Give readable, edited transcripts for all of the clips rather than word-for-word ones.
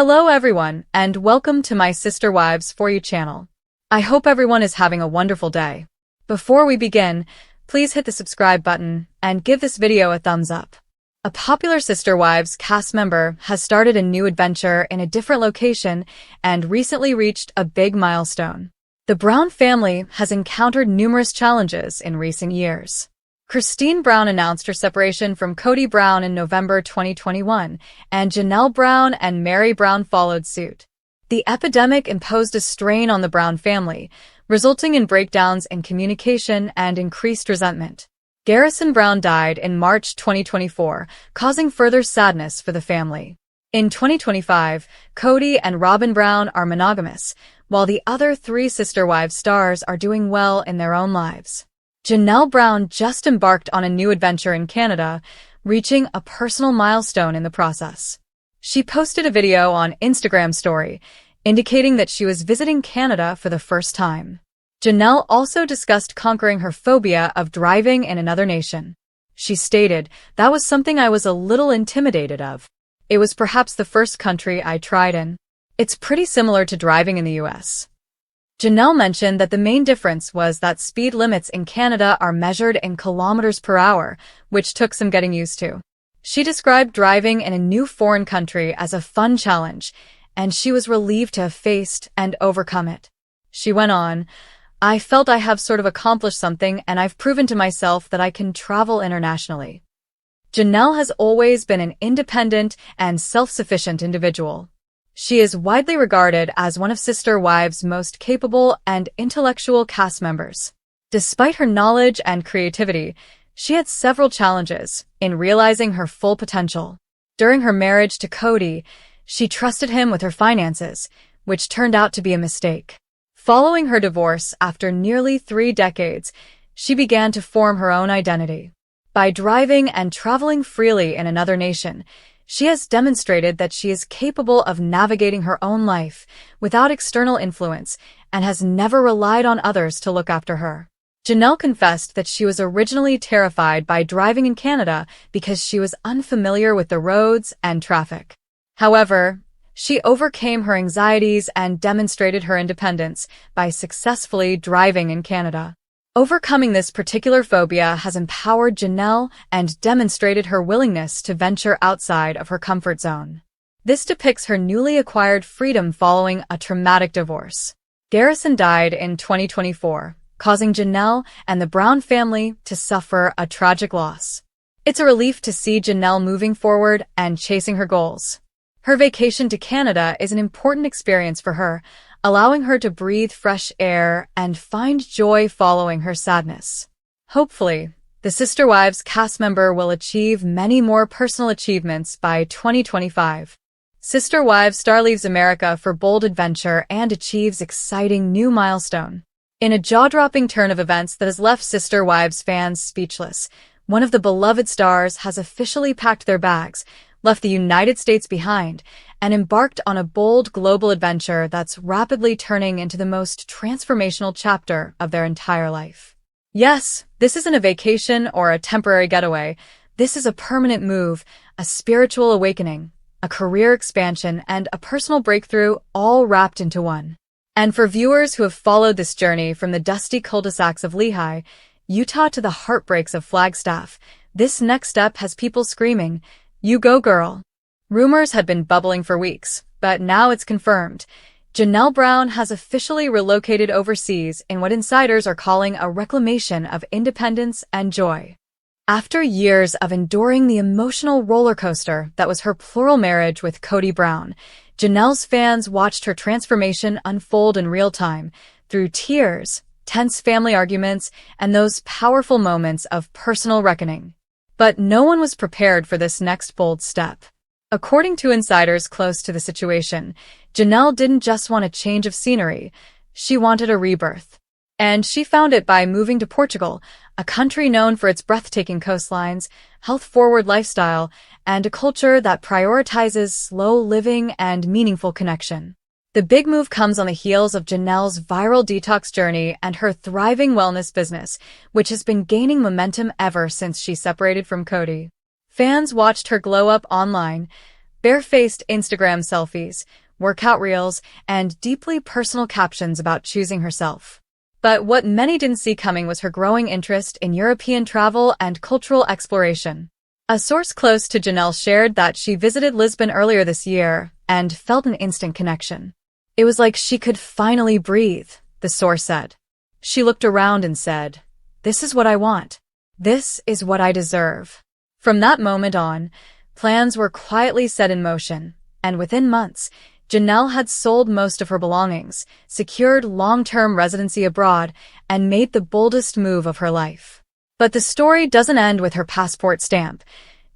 Hello everyone, and welcome to my Sister Wives For You channel. I hope everyone is having a wonderful day. Before we begin, please hit the subscribe button and give this video a thumbs up. A popular Sister Wives cast member has started a new adventure in a different location and recently reached a big milestone. The Brown family has encountered numerous challenges in recent years. Christine Brown announced her separation from Kody Brown in November 2021, and Janelle Brown and Mary Brown followed suit. The epidemic imposed a strain on the Brown family, resulting in breakdowns in communication and increased resentment. Garrison Brown died in March 2024, causing further sadness for the family. In 2025, Kody and Robin Brown are monogamous, while the other three Sister Wives stars are doing well in their own lives. Janelle Brown just embarked on a new adventure in Canada, reaching a personal milestone in the process. She posted a video on Instagram story, indicating that she was visiting Canada for the first time. Janelle also discussed conquering her phobia of driving in another nation. She stated, "That was something I was a little intimidated of. It was perhaps the first country I tried in. It's pretty similar to driving in the US." Janelle mentioned that the main difference was that speed limits in Canada are measured in kilometers per hour, which took some getting used to. She described driving in a new foreign country as a fun challenge, and she was relieved to have faced and overcome it. She went on, "I felt I have sort of accomplished something, and I've proven to myself that I can travel internationally." Janelle has always been an independent and self-sufficient individual. She is widely regarded as one of Sister Wives' most capable and intellectual cast members. Despite her knowledge and creativity, she had several challenges in realizing her full potential. During her marriage to Kody, she trusted him with her finances, which turned out to be a mistake. Following her divorce after nearly 3 decades, she began to form her own identity. By driving and traveling freely in another nation, she has demonstrated that she is capable of navigating her own life without external influence and has never relied on others to look after her. Janelle confessed that she was originally terrified by driving in Canada because she was unfamiliar with the roads and traffic. However, she overcame her anxieties and demonstrated her independence by successfully driving in Canada. Overcoming this particular phobia has empowered Janelle and demonstrated her willingness to venture outside of her comfort zone. This depicts her newly acquired freedom following a traumatic divorce. Garrison died in 2024, causing Janelle and the Brown family to suffer a tragic loss. It's a relief to see Janelle moving forward and chasing her goals. Her vacation to Canada is an important experience for her, allowing her to breathe fresh air and find joy following her sadness. Hopefully, the Sister Wives cast member will achieve many more personal achievements by 2025. Sister Wives star leaves America for bold adventure and achieves exciting new milestone. In a jaw-dropping turn of events that has left Sister Wives fans speechless, one of the beloved stars has officially packed their bags, left the United States behind, and embarked on a bold global adventure that's rapidly turning into the most transformational chapter of their entire life. Yes, this isn't a vacation or a temporary getaway. This is a permanent move, a spiritual awakening, a career expansion, and a personal breakthrough all wrapped into one. And for viewers who have followed this journey from the dusty cul-de-sacs of Lehigh, Utah to the heartbreaks of Flagstaff, this next step has people screaming, "You go, girl." Rumors had been bubbling for weeks, but now it's confirmed. Janelle Brown has officially relocated overseas in what insiders are calling a reclamation of independence and joy. After years of enduring the emotional roller coaster that was her plural marriage with Kody Brown, Janelle's fans watched her transformation unfold in real time through tears, tense family arguments, and those powerful moments of personal reckoning. But no one was prepared for this next bold step. According to insiders close to the situation, Janelle didn't just want a change of scenery, she wanted a rebirth. And she found it by moving to Portugal, a country known for its breathtaking coastlines, health-forward lifestyle, and a culture that prioritizes slow living and meaningful connection. The big move comes on the heels of Janelle's viral detox journey and her thriving wellness business, which has been gaining momentum ever since she separated from Kody. Fans watched her glow up online, Barefaced Instagram selfies, workout reels, and deeply personal captions about choosing herself. But what many didn't see coming was her growing interest in European travel and cultural exploration. A source close to Janelle shared that she visited Lisbon earlier this year and felt an instant connection. It was like she could finally breathe, the source said. She looked around and said, "This is what I want. This is what I deserve." From that moment on, plans were quietly set in motion, and within months, Janelle had sold most of her belongings, secured long-term residency abroad, and made the boldest move of her life. But the story doesn't end with her passport stamp.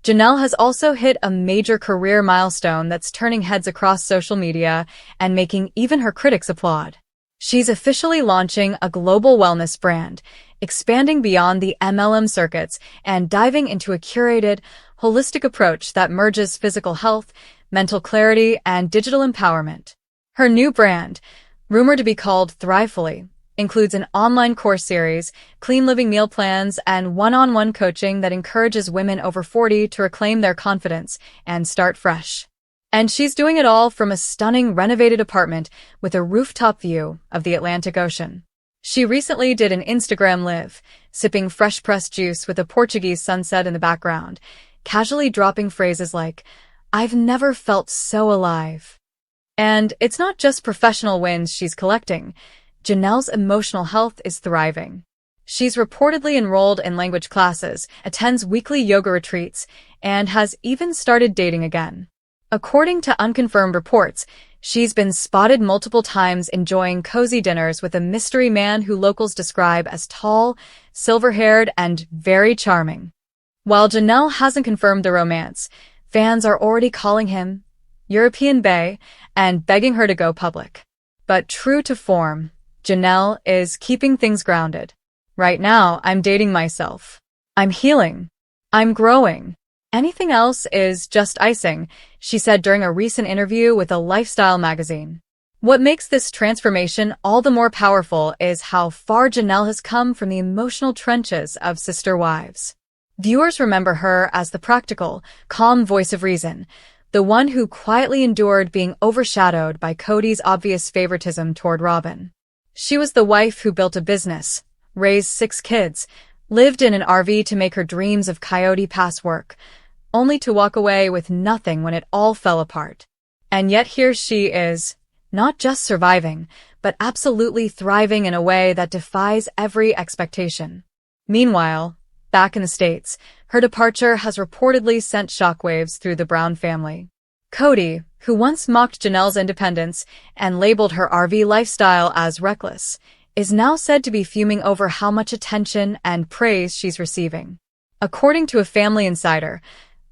Janelle has also hit a major career milestone that's turning heads across social media and making even her critics applaud. She's officially launching a global wellness brand, expanding beyond the MLM circuits and diving into a curated, holistic approach that merges physical health, mental clarity, and digital empowerment. Her new brand, rumored to be called Thrivefully, includes an online course series, clean living meal plans, and one-on-one coaching that encourages women over 40 to reclaim their confidence and start fresh. And she's doing it all from a stunning renovated apartment with a rooftop view of the Atlantic Ocean. She recently did an Instagram live, sipping fresh-pressed juice with a Portuguese sunset in the background, casually dropping phrases like, "I've never felt so alive." And it's not just professional wins she's collecting. Janelle's emotional health is thriving. She's reportedly enrolled in language classes, attends weekly yoga retreats, and has even started dating again. According to unconfirmed reports, she's been spotted multiple times enjoying cozy dinners with a mystery man who locals describe as tall, silver-haired, and very charming. While Janelle hasn't confirmed the romance, fans are already calling him European Bae and begging her to go public. But true to form, Janelle is keeping things grounded. "Right now, I'm dating myself. I'm healing. I'm growing. Anything else is just icing," she said during a recent interview with a lifestyle magazine. What makes this transformation all the more powerful is how far Janelle has come from the emotional trenches of Sister Wives. Viewers remember her as the practical, calm voice of reason, the one who quietly endured being overshadowed by Kody's obvious favoritism toward Robin. She was the wife who built a business, raised 6 kids, lived in an RV to make her dreams of Coyote Pass work, only to walk away with nothing when it all fell apart. And yet here she is, not just surviving, but absolutely thriving in a way that defies every expectation. Meanwhile, back in the States, her departure has reportedly sent shockwaves through the Brown family. Kody, who once mocked Janelle's independence and labeled her RV lifestyle as reckless, is now said to be fuming over how much attention and praise she's receiving. According to a family insider,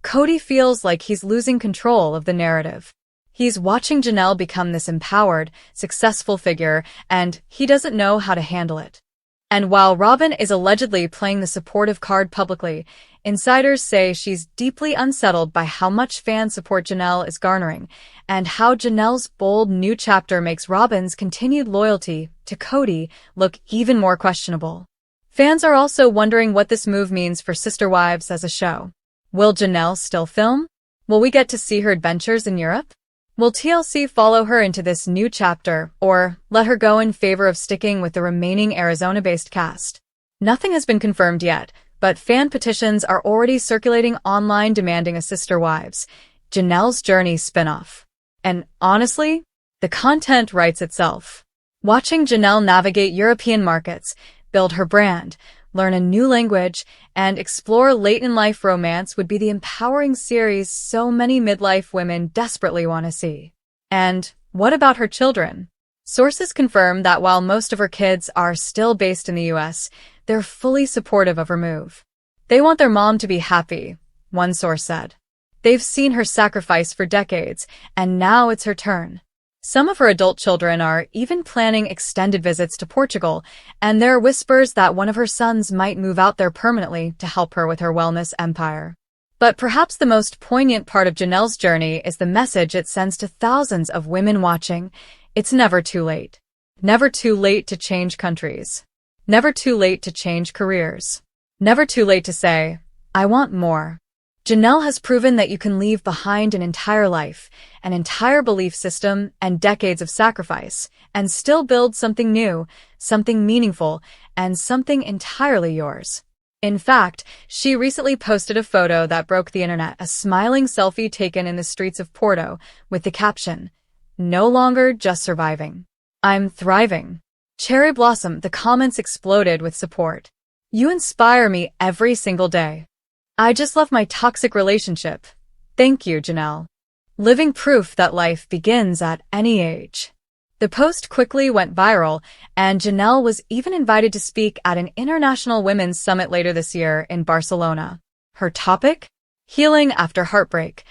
Kody feels like he's losing control of the narrative. He's watching Janelle become this empowered, successful figure, and he doesn't know how to handle it. And while Robin is allegedly playing the supportive card publicly, insiders say she's deeply unsettled by how much fan support Janelle is garnering, and how Janelle's bold new chapter makes Robin's continued loyalty to Kody look even more questionable. Fans are also wondering what this move means for Sister Wives as a show. Will Janelle still film? Will we get to see her adventures in Europe? Will TLC follow her into this new chapter, or let her go in favor of sticking with the remaining Arizona-based cast? Nothing has been confirmed yet, but fan petitions are already circulating online demanding a Sister Wives, Janelle's Journey spinoff. And honestly, the content writes itself. Watching Janelle navigate European markets, build her brand, learn a new language, and explore late-in-life romance would be the empowering series so many midlife women desperately want to see. And what about her children? Sources confirm that while most of her kids are still based in the US, they're fully supportive of her move. They want their mom to be happy, one source said. They've seen her sacrifice for decades, and now it's her turn. Some of her adult children are even planning extended visits to Portugal, and there are whispers that one of her sons might move out there permanently to help her with her wellness empire. But perhaps the most poignant part of Janelle's journey is the message it sends to thousands of women watching. It's never too late. Never too late to change countries. Never too late to change careers. Never too late to say, "I want more." Janelle has proven that you can leave behind an entire life, an entire belief system, and decades of sacrifice, and still build something new, something meaningful, and something entirely yours. In fact, she recently posted a photo that broke the internet, a smiling selfie taken in the streets of Porto, with the caption, "No longer just surviving. I'm thriving." Cherry blossom, the comments exploded with support. "You inspire me every single day. I just love my toxic relationship. Thank you, Janelle." Living proof that life begins at any age. The post quickly went viral, and Janelle was even invited to speak at an International Women's Summit later this year in Barcelona. Her topic? Healing after heartbreak.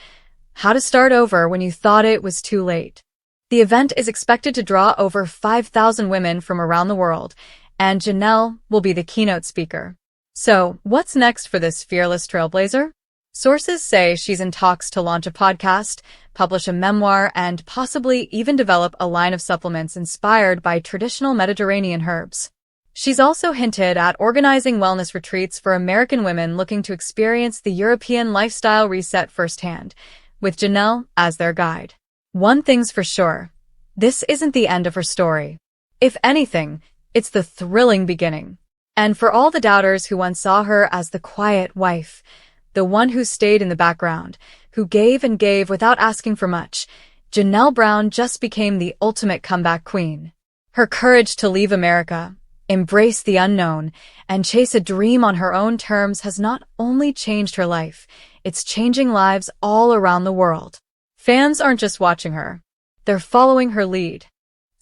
How to start over when you thought it was too late. The event is expected to draw over 5,000 women from around the world, and Janelle will be the keynote speaker. So, what's next for this fearless trailblazer? Sources say she's in talks to launch a podcast, publish a memoir, and possibly even develop a line of supplements inspired by traditional Mediterranean herbs. She's also hinted at organizing wellness retreats for American women looking to experience the European lifestyle reset firsthand, with Janelle as their guide. One thing's for sure, this isn't the end of her story. If anything, it's the thrilling beginning. And for all the doubters who once saw her as the quiet wife, the one who stayed in the background, who gave and gave without asking for much, Janelle Brown just became the ultimate comeback queen. Her courage to leave America, embrace the unknown, and chase a dream on her own terms has not only changed her life, it's changing lives all around the world. Fans aren't just watching her, they're following her lead.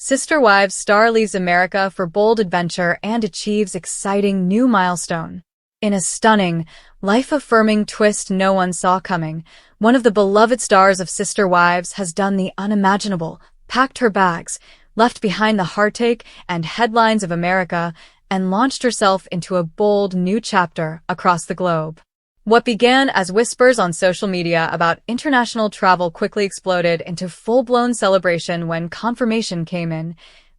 Sister Wives star leaves America for bold adventure and achieves exciting new milestone. In a stunning, life-affirming twist no one saw coming, one of the beloved stars of Sister Wives has done the unimaginable, packed her bags, left behind the heartache and headlines of America, and launched herself into a bold new chapter across the globe. What began as whispers on social media about international travel quickly exploded into full-blown celebration when confirmation came in.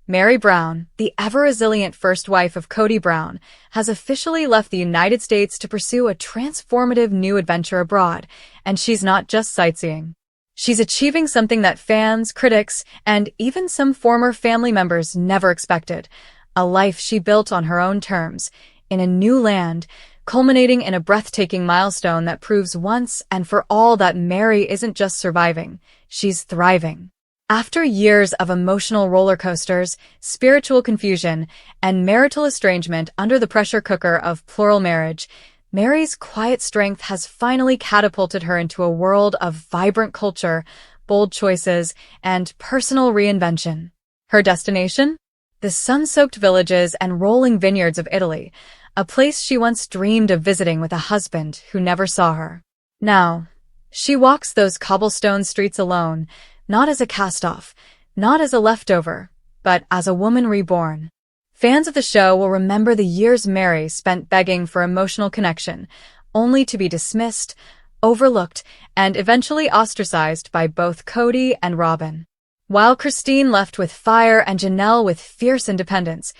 Meri Brown, the ever-resilient first wife of Kody Brown, has officially left the United States to pursue a transformative new adventure abroad, and she's not just sightseeing. She's achieving something that fans, critics, and even some former family members never expected, a life she built on her own terms, in a new land, culminating in a breathtaking milestone that proves once and for all that Meri isn't just surviving, she's thriving. After years of emotional roller coasters, spiritual confusion, and marital estrangement under the pressure cooker of plural marriage, Meri's quiet strength has finally catapulted her into a world of vibrant culture, bold choices, and personal reinvention. Her destination? The sun-soaked villages and rolling vineyards of Italy, a place she once dreamed of visiting with a husband who never saw her. Now, she walks those cobblestone streets alone, not as a cast-off, not as a leftover, but as a woman reborn. Fans of the show will remember the years Meri spent begging for emotional connection, only to be dismissed, overlooked, and eventually ostracized by both Kody and Robin. While Christine left with fire and Janelle with fierce independence,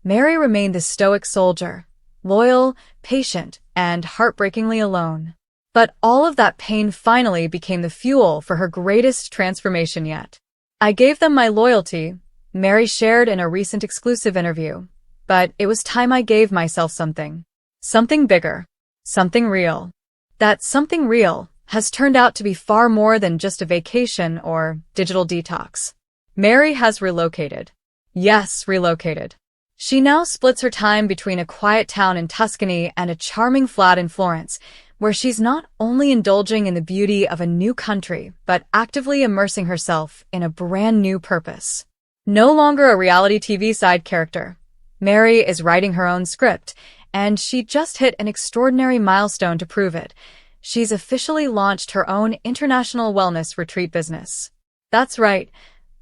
Meri remained the stoic soldier, loyal, patient, and heartbreakingly alone. But all of that pain finally became the fuel for her greatest transformation yet. "I gave them my loyalty," Meri shared in a recent exclusive interview, "but it was time I gave myself something. Something bigger. Something real." That something real has turned out to be far more than just a vacation or digital detox. Meri has relocated. Yes, relocated. She now splits her time between a quiet town in Tuscany and a charming flat in Florence, where she's not only indulging in the beauty of a new country, but actively immersing herself in a brand new purpose. No longer a reality TV side character, Meri is writing her own script, and she just hit an extraordinary milestone to prove it. She's officially launched her own international wellness retreat business. That's right.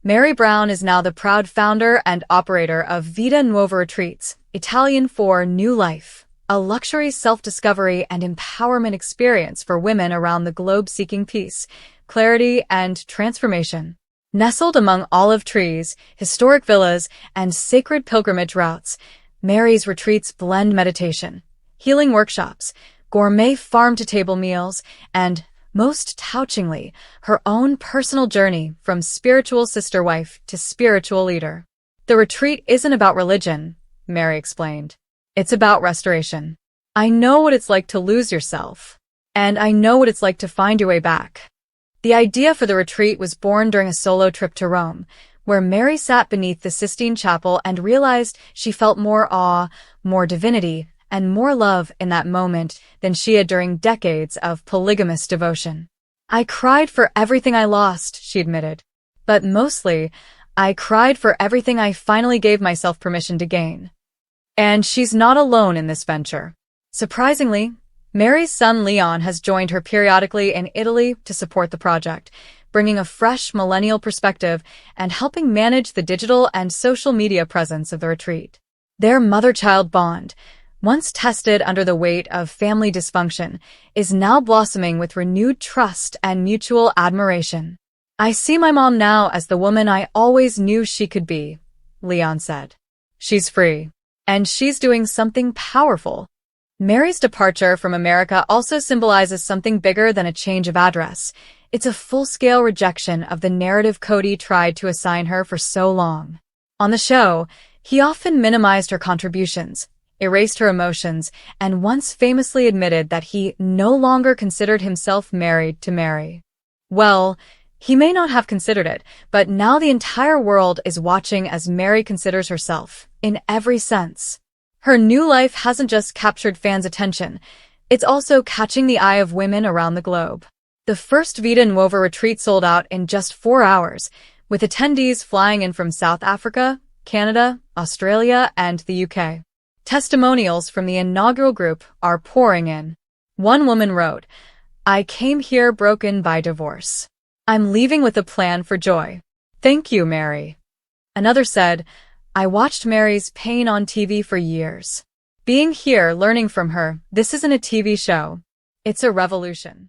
Meri Brown is now the proud founder and operator of Vita Nuova Retreats, Italian for New Life, a luxury self-discovery and empowerment experience for women around the globe seeking peace, clarity, and transformation. Nestled among olive trees, historic villas, and sacred pilgrimage routes, Meri's retreats blend meditation, healing workshops, gourmet farm-to-table meals, and, most touchingly, her own personal journey from spiritual sister wife to spiritual leader. The retreat isn't about religion, Mary explained. It's about restoration. I know what it's like to lose yourself, and I know what it's like to find your way back. The idea for the retreat was born during a solo trip to Rome, where Mary sat beneath the Sistine Chapel and realized she felt more awe, more divinity, and more love in that moment than she had during decades of polygamous devotion. I cried for everything I lost, she admitted. But mostly, I cried for everything I finally gave myself permission to gain. And she's not alone in this venture. Surprisingly, Mary's son Leon has joined her periodically in Italy to support the project, bringing a fresh millennial perspective and helping manage the digital and social media presence of the retreat. Their mother-child bond, once tested under the weight of family dysfunction, is now blossoming with renewed trust and mutual admiration. I see my mom now as the woman I always knew she could be, Leon said. She's free. And she's doing something powerful. Mary's departure from America also symbolizes something bigger than a change of address. It's a full-scale rejection of the narrative Kody tried to assign her for so long. On the show, he often minimized her contributions, erased her emotions, and once famously admitted that he no longer considered himself married to Mary. Well, he may not have considered it, but now the entire world is watching as Mary considers herself, in every sense. Her new life hasn't just captured fans' attention, it's also catching the eye of women around the globe. The first Vita Nuova retreat sold out in just 4 hours, with attendees flying in from South Africa, Canada, Australia, and the UK. Testimonials from the inaugural group are pouring in. One woman wrote, "I came here broken by divorce. I'm leaving with a plan for joy. Thank you, Mary." Another said, "I watched Mary's pain on TV for years. Being here, learning from her, this isn't a TV show. It's a revolution."